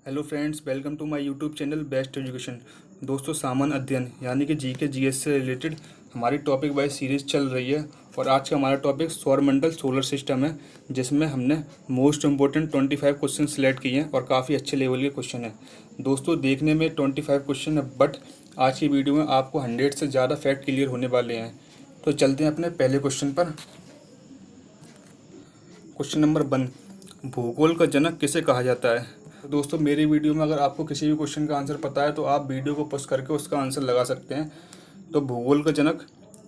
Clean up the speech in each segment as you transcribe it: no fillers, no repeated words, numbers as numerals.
Hello friends, welcome to my YouTube channel best education. दोस्तों, सामान्य अध्ययन यानी कि जी के जीएस से रिलेटेड हमारी टॉपिक वाइज सीरीज़ चल रही है और आज का हमारा टॉपिक सौरमंडल सोलर सिस्टम है, जिसमें हमने मोस्ट इम्पोर्टेंट 25 क्वेश्चन सिलेक्ट किए हैं और काफ़ी अच्छे लेवल के क्वेश्चन हैं। दोस्तों, देखने में 25 क्वेश्चन है, बट आज की वीडियो में आपको 100 से ज़्यादा फैक्ट क्लियर होने वाले हैं। तो चलते हैं अपने पहले क्वेश्चन पर। क्वेश्चन नंबर 1, भूगोल का जनक किसे कहा जाता है? तो दोस्तों, मेरी वीडियो में अगर आपको किसी भी क्वेश्चन का आंसर पता है तो आप वीडियो को पॉज करके उसका आंसर लगा सकते हैं। तो भूगोल का जनक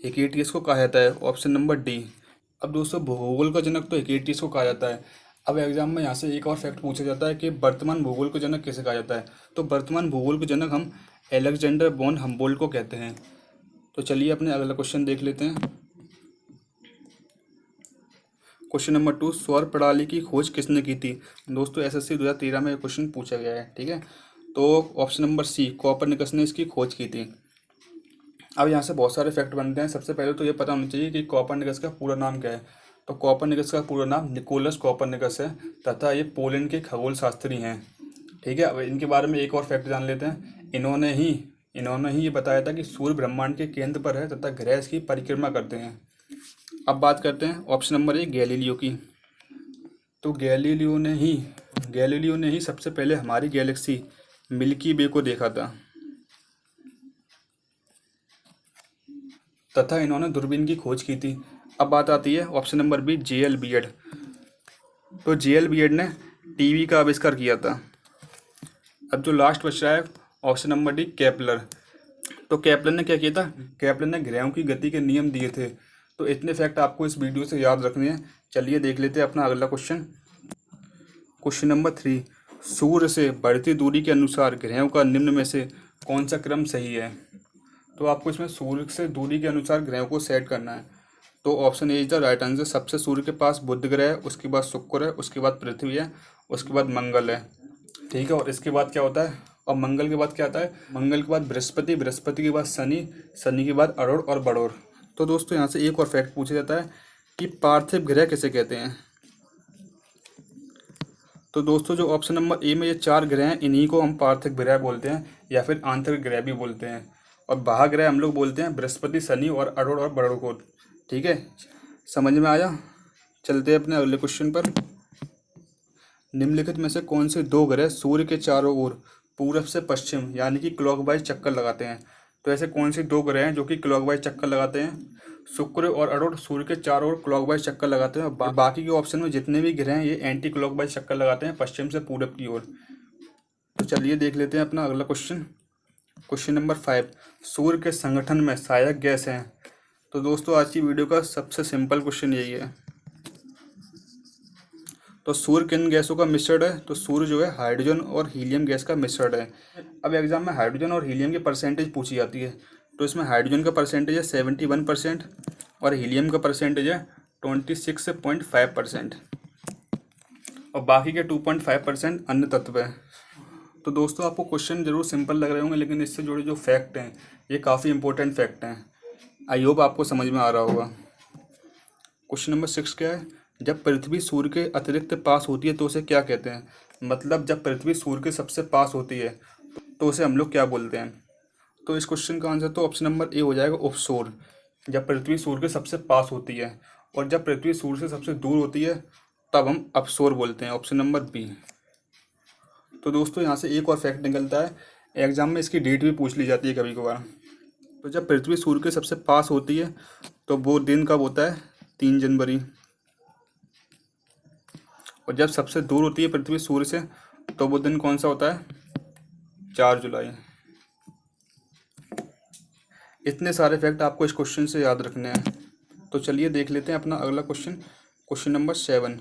हेक्टेटियस को कहा जाता है, ऑप्शन नंबर डी। अब दोस्तों, भूगोल का जनक तो हेक्टेटियस को कहा जाता है। अब एग्जाम में यहाँ से एक और फैक्ट पूछा जाता है कि वर्तमान भूगोल का जनक किसे कहा जाता है। तो वर्तमान भूगोल का जनक हम एलेक्जेंडर वॉन हम्बोल्ट को कहते हैं। तो चलिए अपने अगला क्वेश्चन देख लेते हैं। क्वेश्चन नंबर 2, सौर प्रणाली की खोज किसने की थी? दोस्तों, एसएससी 2013 में क्वेश्चन पूछा गया है, ठीक है। तो ऑप्शन नंबर सी, कोपरनिकस ने इसकी खोज की थी। अब यहाँ से बहुत सारे फैक्ट बनते हैं। सबसे पहले तो ये पता होना चाहिए कि कोपरनिकस का पूरा नाम क्या है। तो कोपरनिकस का पूरा नाम निकोलस कोपरनिकस है तथा ये पोलैंड के खगोल शास्त्री हैं, ठीक है। अब इनके बारे में एक और फैक्ट जान लेते हैं। इन्होंने ही ये बताया था कि सूर्य ब्रह्मांड के केंद्र पर है तथा ग्रह इसकी परिक्रमा करते हैं। अब बात करते हैं ऑप्शन नंबर ए, गैलीलियो की। तो गैलीलियो ने ही सबसे पहले हमारी गैलेक्सी मिल्की वे को देखा था तथा इन्होंने दूरबीन की खोज की थी। अब बात आती है option number B, J L Baird. तो जेएल बियड ने टीवी का आविष्कार किया था। अब जो लास्ट बच रहा है ऑप्शन नंबर डी, केपलर। तो केपलर ने क्या किया था? केपलर ने ग्रहों की गति के नियम दिए थे। तो इतने फैक्ट आपको इस वीडियो से याद रखने हैं। चलिए देख लेते हैं अपना अगला क्वेश्चन। क्वेश्चन नंबर 3, सूर्य से बढ़ती दूरी के अनुसार ग्रहों का निम्न में से कौन सा क्रम सही है? तो आपको इसमें सूर्य से दूरी के अनुसार ग्रहों को सेट करना है। तो option A is the right answer. सबसे सूर्य के पास बुध ग्रह है, उसके बाद शुक्र है, उसके बाद पृथ्वी है, उसके बाद मंगल है, ठीक है। और इसके बाद क्या होता है? और मंगल के बाद क्या आता है? मंगल के बाद बृहस्पति, बृहस्पति के बाद शनि, शनि के बाद अरुण और बड़ोर। तो दोस्तों, यहाँ से एक और फैक्ट पूछा जाता है कि पार्थिव ग्रह किसे कहते हैं? तो दोस्तों, जो ऑप्शन नंबर ए में ये 4 ग्रह हैं, इन्हीं को हम पार्थिव ग्रह बोलते हैं या फिर आंतरिक ग्रह भी बोलते हैं। और बाह्य ग्रह हम लोग बोलते हैं बृहस्पति, शनि और अरुण और बड़ोर को, ठीक है। समझ में आया? चलते हैं अपने अगले क्वेश्चन पर। निम्नलिखित में से कौन से 2 ग्रह सूर्य के चारों ओर पूरब से पश्चिम यानी कि क्लॉकवाइज चक्कर लगाते हैं? तो ऐसे कौन से 2 ग्रह हैं जो कि क्लॉकवाइज चक्कर लगाते हैं? शुक्र और अरुण सूर्य के चारों ओर क्लॉकवाइज चक्कर लगाते हैं और बाकी के ऑप्शन में जितने भी ग्रह हैं ये एंटी क्लॉकवाइज चक्कर लगाते हैं पश्चिम से पूरब की ओर। तो चलिए देख लेते हैं अपना अगला क्वेश्चन। क्वेश्चन नंबर 5, सूर्य के संगठन में सहायक गैस हैं। तो दोस्तों, आज की वीडियो का सबसे सिंपल क्वेश्चन यही है। तो सूर्य किन गैसों का मिश्रण है? तो सूर्य जो है हाइड्रोजन और हीलियम गैस का मिश्रण है। अब एग्जाम में हाइड्रोजन और हीलियम की परसेंटेज पूछी जाती है। तो इसमें हाइड्रोजन का परसेंटेज है 71% और हीलियम का परसेंटेज है 26.5% और बाकी के 2.5% अन्य तत्व हैं। तो दोस्तों, आपको क्वेश्चन जरूर सिंपल लग रहे होंगे, लेकिन इससे जुड़े जो फैक्ट हैं ये काफ़ी इंपॉर्टेंट फैक्ट हैं। आई होप आपको समझ में आ रहा होगा। क्वेश्चन नंबर 6 क्या है? जब पृथ्वी सूर्य के अतिरिक्त पास होती है तो उसे क्या कहते हैं? मतलब जब पृथ्वी सूर्य के सबसे पास होती है तो उसे हम लोग क्या बोलते हैं? तो इस क्वेश्चन का आंसर तो ऑप्शन नंबर ए हो जाएगा, ऑफशोर। जब पृथ्वी सूर्य के सबसे पास होती है और जब पृथ्वी सूर्य से सबसे दूर होती है तब हम अपशोर बोलते हैं, ऑप्शन नंबर बी। तो दोस्तों, यहाँ से एक और फैक्ट निकलता है, एग्जाम में इसकी डेट भी पूछ ली जाती है कभी कभार। तो जब पृथ्वी सूर्य के सबसे पास होती है तो वो दिन कब होता है? 3 जनवरी। और जब सबसे दूर होती है पृथ्वी सूर्य से तो वो दिन कौन सा होता है? 4 जुलाई। इतने सारे फैक्ट आपको इस क्वेश्चन से याद रखने हैं। तो चलिए देख लेते हैं अपना अगला क्वेश्चन। क्वेश्चन नंबर 7,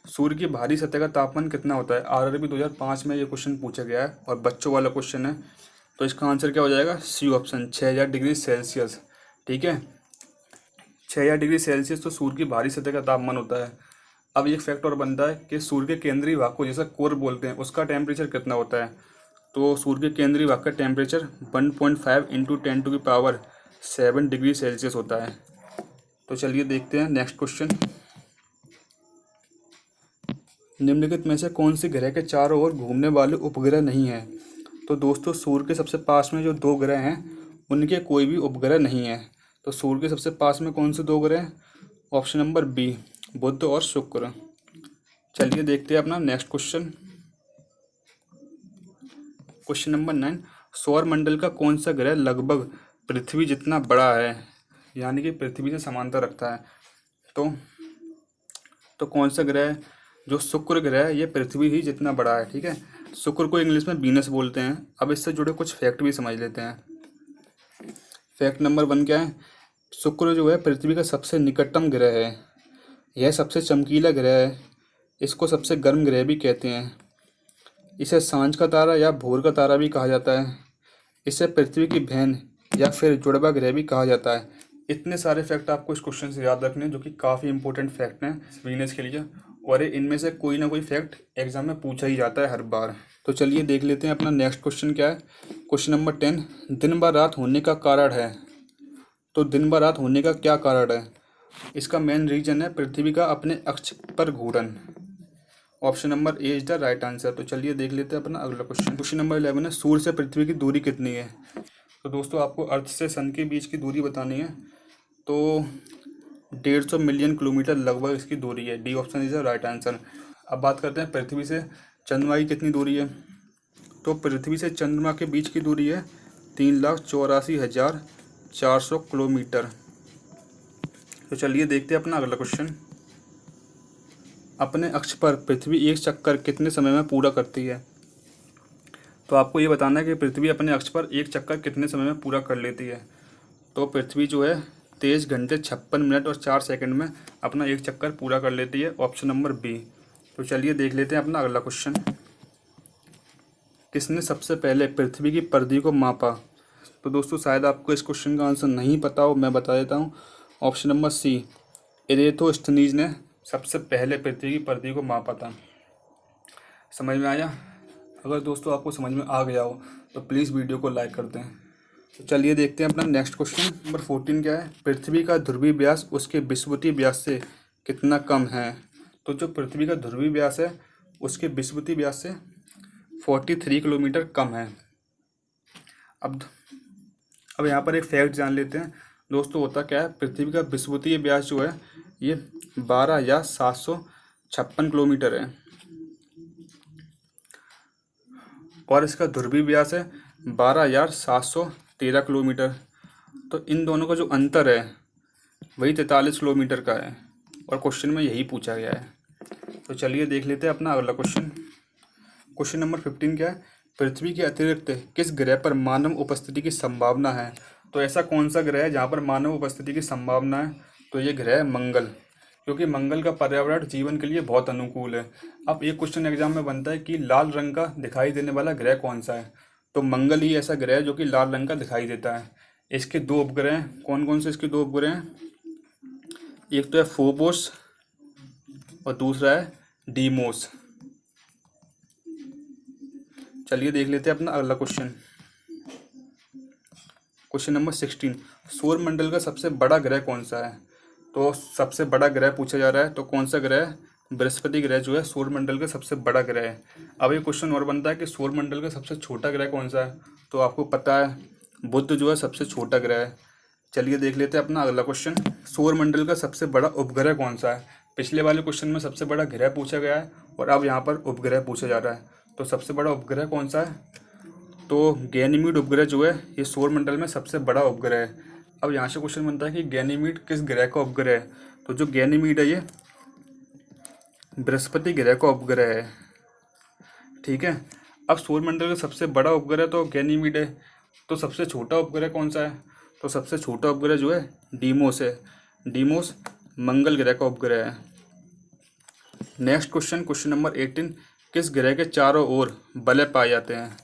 सूर्य की बाहरी सतह का तापमान कितना होता है? आरआरबी 2005 में ये क्वेश्चन पूछा गया है और बच्चों वाला क्वेश्चन है। तो इसका आंसर क्या हो जाएगा? सी ऑप्शन, 6000 डिग्री सेल्सियस, ठीक है। 6000 डिग्री सेल्सियस तो सूर्य की बाहरी सतह का तापमान होता है। अब एक फैक्ट और बनता है कि सूर्य के केंद्रीय भाग को जैसा कोर बोलते हैं उसका टेम्परेचर कितना होता है? तो सूर्य के केंद्रीय भाग का टेम्परेचर 1.5 इंटू 10⁻7 डिग्री सेल्सियस होता है। तो चलिए देखते हैं नेक्स्ट क्वेश्चन। निम्नलिखित में से कौन सी ग्रह के चारों ओर घूमने वाले उपग्रह नहीं है? तो दोस्तों सूर्य के सबसे पास में जो दो ग्रह हैं उनके कोई भी उपग्रह नहीं है। तो सूर्य के सबसे पास में कौन से दो ग्रह हैं? ऑप्शन नंबर बी, बुध और शुक्र। चलिए देखते हैं अपना नेक्स्ट क्वेश्चन। क्वेश्चन नंबर 9, सौर मंडल का कौन सा ग्रह लगभग पृथ्वी जितना बड़ा है, यानी कि पृथ्वी से समांतर रखता है? तो कौन सा ग्रह है? जो शुक्र ग्रह है ये पृथ्वी ही जितना बड़ा है। ठीक है, शुक्र को इंग्लिश में वीनस बोलते हैं। अब इससे जुड़े कुछ फैक्ट भी समझ लेते हैं। फैक्ट नंबर 1 क्या है? शुक्र जो है पृथ्वी का सबसे निकटतम ग्रह है। यह सबसे चमकीला ग्रह है। इसको सबसे गर्म ग्रह भी कहते हैं। इसे सांझ का तारा या भोर का तारा भी कहा जाता है। इसे पृथ्वी की बहन या फिर जुड़वा ग्रह भी कहा जाता है। इतने सारे फैक्ट आपको इस क्वेश्चन से याद रखने हैं, जो कि काफ़ी इंपॉर्टेंट फैक्ट हैं वीनस के लिए, और इनमें से कोई ना कोई फैक्ट एग्जाम में पूछा ही जाता है हर बार। तो चलिए देख लेते हैं अपना नेक्स्ट क्वेश्चन क्या है। क्वेश्चन नंबर 10, दिन व रात होने का कारण है। तो दिन व रात होने का क्या कारण है? इसका मेन रीजन है पृथ्वी का अपने अक्ष पर घूर्णन। Option number A is the right answer. तो चलिए देख लेते हैं अपना अगला क्वेश्चन। क्वेश्चन नंबर 11 है, सूर्य से पृथ्वी की दूरी कितनी है? तो दोस्तों आपको अर्थ से सन के बीच की दूरी बतानी है। तो 150 मिलियन किलोमीटर लगभग इसकी दूरी है। D option is the right answer. अब बात करते हैं पृथ्वी से चंद्रमा की कितनी दूरी है। तो पृथ्वी से चंद्रमा के बीच की दूरी है 3,84,400 किलोमीटर। तो चलिए देखते हैं अपना अगला क्वेश्चन। अपने अक्ष पर पृथ्वी एक चक्कर कितने समय में पूरा करती है? तो आपको ये बताना है कि पृथ्वी अपने अक्ष पर एक चक्कर कितने समय में पूरा कर लेती है। तो पृथ्वी जो है 23 घंटे 56 मिनट और 4 सेकंड में अपना एक चक्कर पूरा कर लेती है। Option number B. तो चलिए देख लेते हैं अपना अगला क्वेश्चन। किसने सबसे पहले पृथ्वी की परिधि को मापा? तो दोस्तों शायद आपको इस क्वेश्चन का आंसर नहीं पता हो, मैं बता देता हूँ। ऑप्शन नंबर सी, इरेथोस्थनीज ने सबसे पहले पृथ्वी की परिधि को मापा था। समझ में आया? अगर दोस्तों आपको समझ में आ गया हो तो प्लीज़ वीडियो को लाइक कर दें। तो चलिए देखते हैं अपना नेक्स्ट क्वेश्चन। नंबर 14 क्या है? पृथ्वी का ध्रुवीय व्यास उसके विषुवतीय व्यास से कितना कम है? तो जो पृथ्वी का ध्रुवीय व्यास है उसके विषुवतीय व्यास से 43 किलोमीटर कम है। अब यहाँ पर एक फैक्ट जान लेते हैं दोस्तों। होता क्या है, पृथ्वी का विषुवतीय व्यास जो है ये 12,756 किलोमीटर है और इसका ध्रुवीय व्यास है 12,713 किलोमीटर। तो इन दोनों का जो अंतर है वही 43 किलोमीटर का है और क्वेश्चन में यही पूछा गया है। तो चलिए देख लेते हैं अपना अगला क्वेश्चन। क्वेश्चन नंबर 15 क्या है? पृथ्वी के अतिरिक्त किस ग्रह पर मानव उपस्थिति की संभावना है? तो ऐसा कौन सा ग्रह है जहाँ पर मानव उपस्थिति की संभावना है? तो ये ग्रह है मंगल, क्योंकि मंगल का पर्यावरण जीवन के लिए बहुत अनुकूल है। अब एक क्वेश्चन एग्जाम में बनता है कि लाल रंग का दिखाई देने वाला ग्रह कौन सा है? तो मंगल ही ऐसा ग्रह है जो कि लाल रंग का दिखाई देता है। इसके दो उपग्रह हैं। कौन कौन से इसके दो उपग्रह हैं? एक तो है फोबोस और दूसरा है डीमोस। चलिए देख लेते हैं अपना अगला क्वेश्चन। क्वेश्चन नंबर 16, सौर मंडल का सबसे बड़ा ग्रह कौन सा है? तो सबसे बड़ा ग्रह पूछा जा रहा है, तो कौन सा ग्रह है? बृहस्पति ग्रह जो है सौर मंडल का सबसे बड़ा ग्रह है। अब ये क्वेश्चन और बनता है कि सौर मंडल का सबसे छोटा ग्रह कौन सा है? तो आपको पता है बुध जो है सबसे छोटा ग्रह है। चलिए देख लेते हैं अपना अगला क्वेश्चन। सौर मंडल का सबसे बड़ा उपग्रह कौन सा है? पिछले वाले क्वेश्चन में सबसे बड़ा ग्रह पूछा गया है और अब यहाँ पर उपग्रह पूछा जा रहा है। तो सबसे बड़ा उपग्रह कौन सा है? तो गैनीमीड उपग्रह जो है ये सौर मंडल में सबसे बड़ा उपग्रह है। अब यहाँ से क्वेश्चन बनता है कि गैनीमीड किस ग्रह का उपग्रह है? तो जो गैनीमीड है ये बृहस्पति ग्रह का उपग्रह है। ठीक है, अब सौर मंडल का सबसे बड़ा उपग्रह तो गैनीमीड है, तो सबसे छोटा उपग्रह कौन सा है? तो सबसे छोटा उपग्रह जो है डीमोस है। डीमोस मंगल ग्रह का उपग्रह है। नेक्स्ट क्वेश्चन, क्वेश्चन नंबर 18, किस ग्रह के चारों ओर बलें पाए जाते हैं?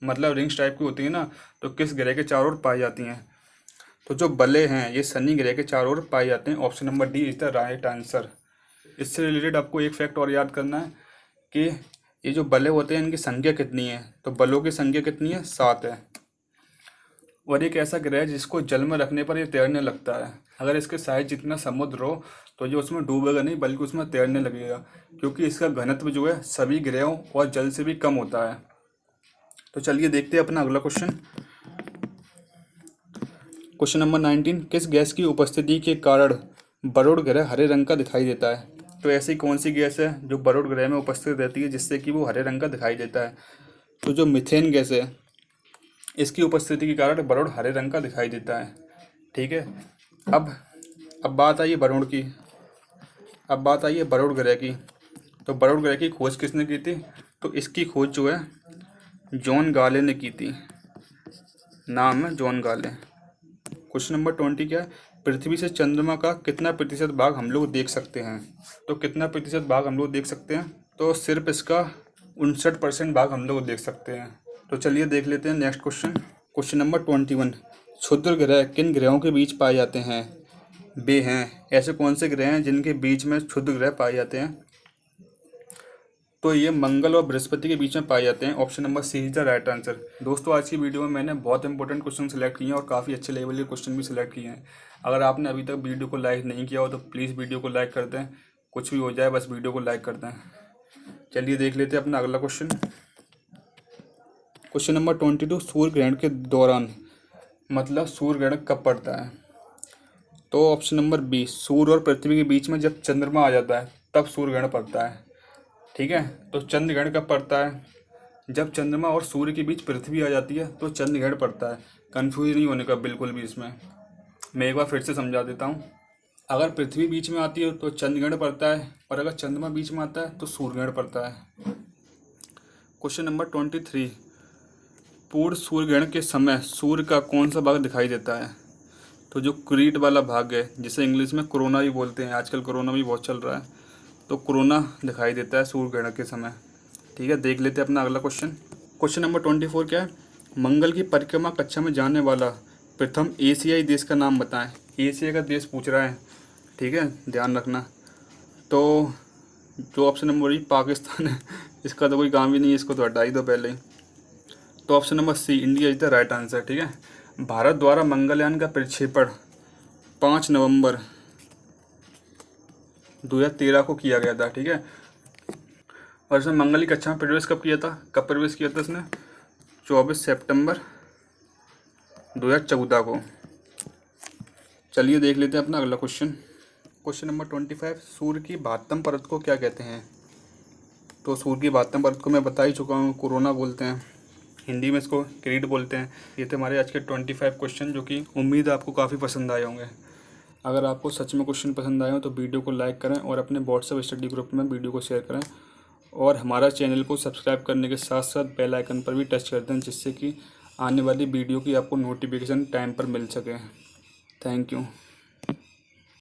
मतलब रिंग्स टाइप की होती है ना, तो किस ग्रह के चारों ओर पाई जाती हैं? तो जो बलें हैं ये शनि ग्रह के चारों ओर पाए जाते हैं। Option number D is the right answer. इससे रिलेटेड आपको एक फैक्ट और याद करना है कि ये जो बलें होते हैं इनकी संख्या कितनी है? तो बलों की संख्या कितनी है? 7 है। और एक ऐसा ग्रह है जिसको जल में रखने पर ये तैरने लगता है। अगर इसके साइज जितना समुद्र हो तो ये उसमें डूबेगा नहीं बल्कि उसमें तैरने लगेगा, क्योंकि इसका घनत्व जो है सभी ग्रहों और जल से भी कम होता है। तो चलिए देखते हैं अपना अगला क्वेश्चन। क्वेश्चन नंबर 19, किस गैस की उपस्थिति के कारण बरोड़ ग्रह हरे रंग का दिखाई देता है? तो ऐसी कौन सी गैस है जो बरोड़ ग्रह में उपस्थित रहती है जिससे कि वो हरे रंग का दिखाई देता है? तो जो मीथेन गैस है इसकी उपस्थिति के कारण बरोड़ हरे रंग का दिखाई देता है। ठीक है, अब बात आई है बरोड़ की। अब बात आई है बरोड़ ग्रह की। तो बरोड़ ग्रह की खोज किसने की थी? तो इसकी खोज जो है जॉन गाले ने की थी। नाम है जॉन गाले। क्वेश्चन नंबर 20 क्या है? पृथ्वी से चंद्रमा का कितना प्रतिशत भाग हम लोग देख सकते हैं? तो कितना प्रतिशत भाग हम लोग देख सकते हैं? तो सिर्फ इसका 59% भाग हम लोग देख सकते हैं। तो चलिए देख लेते हैं नेक्स्ट क्वेश्चन। क्वेश्चन नंबर 21, क्षुद्र ग्रह किन ग्रहों के बीच पाए जाते हैं? वे हैं, ऐसे कौन से ग्रह हैं जिनके बीच में क्षुद्र ग्रह पाए जाते हैं? तो ये मंगल और बृहस्पति के बीच में पाए जाते हैं। Option number C is the right answer. दोस्तों आज की वीडियो में मैंने बहुत इंपॉर्टेंट क्वेश्चन सेलेक्ट किए हैं और काफ़ी अच्छे लेवल के क्वेश्चन भी सिलेक्ट किए हैं। अगर आपने अभी तक वीडियो को लाइक नहीं किया हो तो प्लीज़ वीडियो को लाइक कर दें। कुछ भी हो जाए बस वीडियो को लाइक कर दें। चलिए देख लेते हैं अपना अगला क्वेश्चन। क्वेश्चन नंबर 22, सूर्य ग्रहण के दौरान मतलब सूर्य ग्रहण कब पड़ता है? तो ऑप्शन नंबर बी, सूर्य और पृथ्वी के बीच में जब चंद्रमा आ जाता है तब सूर्य ग्रहण पड़ता है। ठीक है, तो चंद्र ग्रहण कब पड़ता है? जब चंद्रमा और सूर्य के बीच पृथ्वी आ जाती है तो चंद्र ग्रहण पड़ता है। कंफ्यूज नहीं होने का बिल्कुल भी इसमें। मैं एक बार फिर से समझा देता हूँ। अगर पृथ्वी बीच में आती है तो चंद्र ग्रहण पड़ता है, और अगर चंद्रमा बीच में आता है तो सूर्य ग्रहण पड़ता है। क्वेश्चन नंबर 23, पूर्ण सूर्य ग्रहण के समय सूर्य का कौन सा भाग दिखाई देता है? तो जो क्रीट वाला भाग है जिसे इंग्लिश में कोरोना भी बोलते हैं, आजकल कोरोना भी बहुत चल रहा है, तो कोरोना दिखाई देता है सूर्य ग्रहण के समय। ठीक है, देख लेते हैं अपना अगला क्वेश्चन। क्वेश्चन नंबर 24 क्या है? मंगल की परिक्रमा कक्षा में जाने वाला प्रथम एशियाई देश का नाम बताएं। एशिया का देश पूछ रहा है, ठीक है, ध्यान रखना। तो जो ऑप्शन नंबर ई पाकिस्तान है, इसका तो कोई काम ही नहीं है, इसको तो हटा ही दो पहले ही। तो option number C India is the right answer. ठीक है, भारत द्वारा मंगलयान का प्रक्षेपण 5 नवंबर 2013 को किया गया था। ठीक है, और इसने मंगल की कक्षा में प्रवेश कब किया था? कब प्रवेश किया था इसने? 24 सितंबर 2014 को। चलिए देख लेते हैं अपना अगला क्वेश्चन। क्वेश्चन नंबर 25, सूर्य की 72 परत को क्या कहते हैं? तो सूर्य की 72 परत को मैं बता ही चुका हूँ, कोरोना बोलते हैं, हिंदी में इसको क्रीट बोलते हैं। ये थे हमारे आज के 25 क्वेश्चन, जो कि उम्मीद है आपको काफ़ी पसंद आए होंगे। अगर आपको सच में क्वेश्चन पसंद आए हो तो वीडियो को लाइक करें और अपने व्हाट्सएप स्टडी ग्रुप में वीडियो को शेयर करें, और हमारा चैनल को सब्सक्राइब करने के साथ साथ बेल आइकन पर भी टच कर दें, जिससे कि आने वाली वीडियो की आपको नोटिफिकेशन टाइम पर मिल सके। Thank you.